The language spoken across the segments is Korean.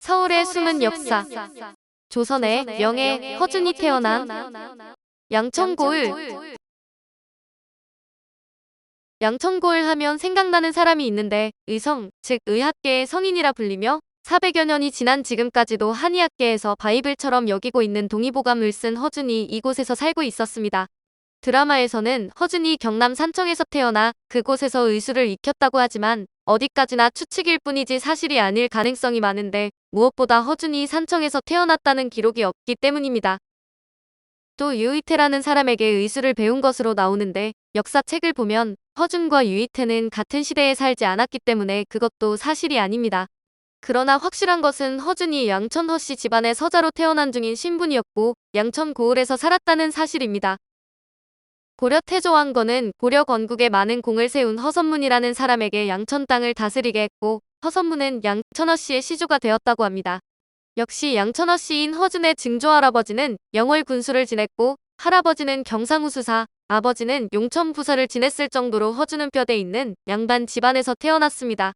서울의 숨은 역사. 조선의 명예 허준이 태어난 양천고을. 양천고을 하면 생각나는 사람이 있는데 의성, 즉 의학계의 성인이라 불리며 400여 년이 지난 지금까지도 한의학계에서 바이블처럼 여기고 있는 동의보감을 쓴 허준이 이곳에서 살고 있었습니다. 드라마에서는 허준이 경남 산청에서 태어나 그곳에서 의술을 익혔다고 하지만 어디까지나 추측일 뿐이지 사실이 아닐 가능성이 많은데 무엇보다 허준이 산청에서 태어났다는 기록이 없기 때문입니다. 또 유이태라는 사람에게 의술을 배운 것으로 나오는데 역사책을 보면 허준과 유이태는 같은 시대에 살지 않았기 때문에 그것도 사실이 아닙니다. 그러나 확실한 것은 허준이 양천 허씨 집안의 서자로 태어난 중인 신분이었고 양천 고을에서 살았다는 사실입니다. 고려 태조왕건은 고려 건국에 많은 공을 세운 허선문이라는 사람에게 양천 땅을 다스리게 했고 허선문은 양천허 씨의 시조가 되었다고 합니다. 역시 양천허 씨인 허준의 증조할아버지는 영월 군수를 지냈고 할아버지는 경상우수사, 아버지는 용천부사를 지냈을 정도로 허준은 뼈대 있는 양반 집안에서 태어났습니다.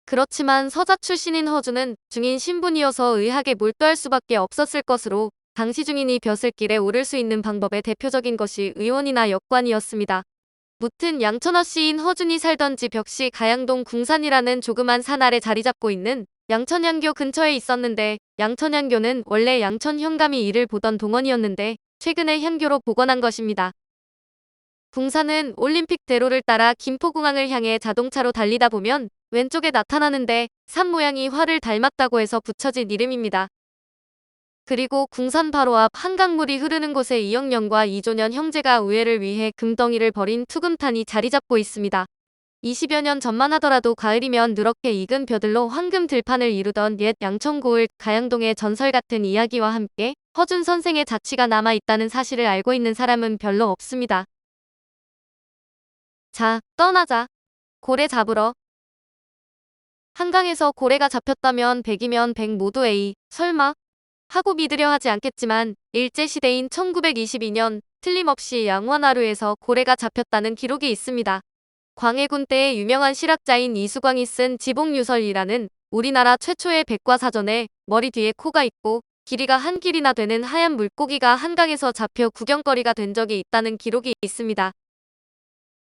그렇지만 서자 출신인 허준은 중인 신분이어서 의학에 몰두할 수밖에 없었을 것으로 당시 중인이 벼슬길에 오를 수 있는 방법의 대표적인 것이 의원이나 역관이었습니다. 무튼 양천허 씨인 허준이 살던 집 역시 가양동 궁산이라는 조그만 산 아래 자리 잡고 있는 양천양교 근처에 있었는데 양천양교는 원래 양천 현감이 이를 보던 동원이었는데 최근에 향교로 복원한 것입니다. 궁산은 올림픽 대로를 따라 김포공항을 향해 자동차로 달리다 보면 왼쪽에 나타나는데 산 모양이 활을 닮았다고 해서 붙여진 이름입니다. 그리고 궁산 바로 앞 한강물이 흐르는 곳에 이영년과 이조년 형제가 우애를 위해 금덩이를 버린 투금탄이 자리 잡고 있습니다. 20여 년 전만 하더라도 가을이면 누렇게 익은 벼들로 황금 들판을 이루던 옛 양천고을 가양동의 전설 같은 이야기와 함께 허준 선생의 자취가 남아있다는 사실을 알고 있는 사람은 별로 없습니다. 자, 떠나자. 고래 잡으러. 한강에서 고래가 잡혔다면 100이면 100 모두 에이, 설마? 하고 믿으려 하지 않겠지만 일제시대인 1922년 틀림없이 양원하루에서 고래가 잡혔다는 기록이 있습니다. 광해군 때의 유명한 실학자인 이수광이 쓴 지복유설이라는 우리나라 최초의 백과사전에 머리 뒤에 코가 있고 길이가 한 길이나 되는 하얀 물고기가 한강에서 잡혀 구경거리가 된 적이 있다는 기록이 있습니다.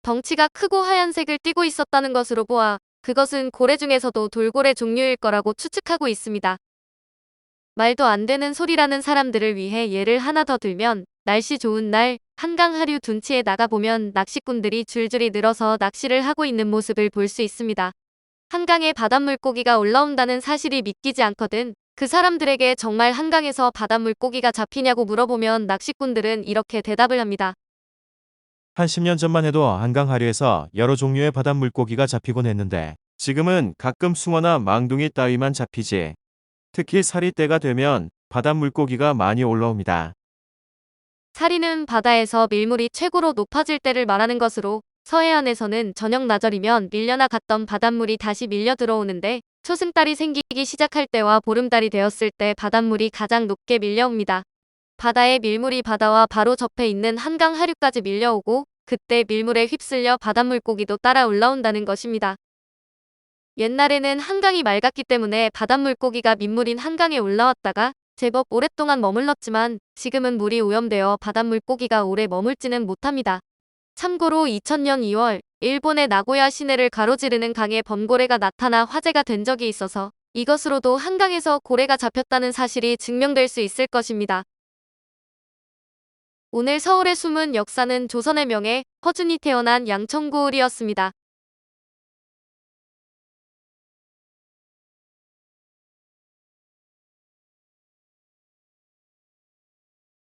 덩치가 크고 하얀색을 띠고 있었다는 것으로 보아 그것은 고래 중에서도 돌고래 종류일 거라고 추측하고 있습니다. 말도 안 되는 소리라는 사람들을 위해 예를 하나 더 들면 날씨 좋은 날 한강 하류 둔치에 나가보면 낚시꾼들이 줄줄이 늘어서 낚시를 하고 있는 모습을 볼 수 있습니다. 한강에 바닷물고기가 올라온다는 사실이 믿기지 않거든 그 사람들에게 정말 한강에서 바닷물고기가 잡히냐고 물어보면 낚시꾼들은 이렇게 대답을 합니다. 한 10년 전만 해도 한강 하류에서 여러 종류의 바닷물고기가 잡히곤 했는데 지금은 가끔 숭어나 망둥이 따위만 잡히지. 특히 사리 때가 되면 바닷물고기가 많이 올라옵니다. 사리는 바다에서 밀물이 최고로 높아질 때를 말하는 것으로 서해안에서는 저녁 나절이면 밀려나 갔던 바닷물이 다시 밀려 들어오는데 초승달이 생기기 시작할 때와 보름달이 되었을 때 바닷물이 가장 높게 밀려옵니다. 바다의 밀물이 바다와 바로 접해 있는 한강 하류까지 밀려오고 그때 밀물에 휩쓸려 바닷물고기도 따라 올라온다는 것입니다. 옛날에는 한강이 맑았기 때문에 바닷물고기가 민물인 한강에 올라왔다가 제법 오랫동안 머물렀지만 지금은 물이 오염되어 바닷물고기가 오래 머물지는 못합니다. 참고로 2000년 2월 일본의 나고야 시내를 가로지르는 강에 범고래가 나타나 화재가 된 적이 있어서 이것으로도 한강에서 고래가 잡혔다는 사실이 증명될 수 있을 것입니다. 오늘 서울의 숨은 역사는 조선의 명예 허준이 태어난 양천고을이었습니다.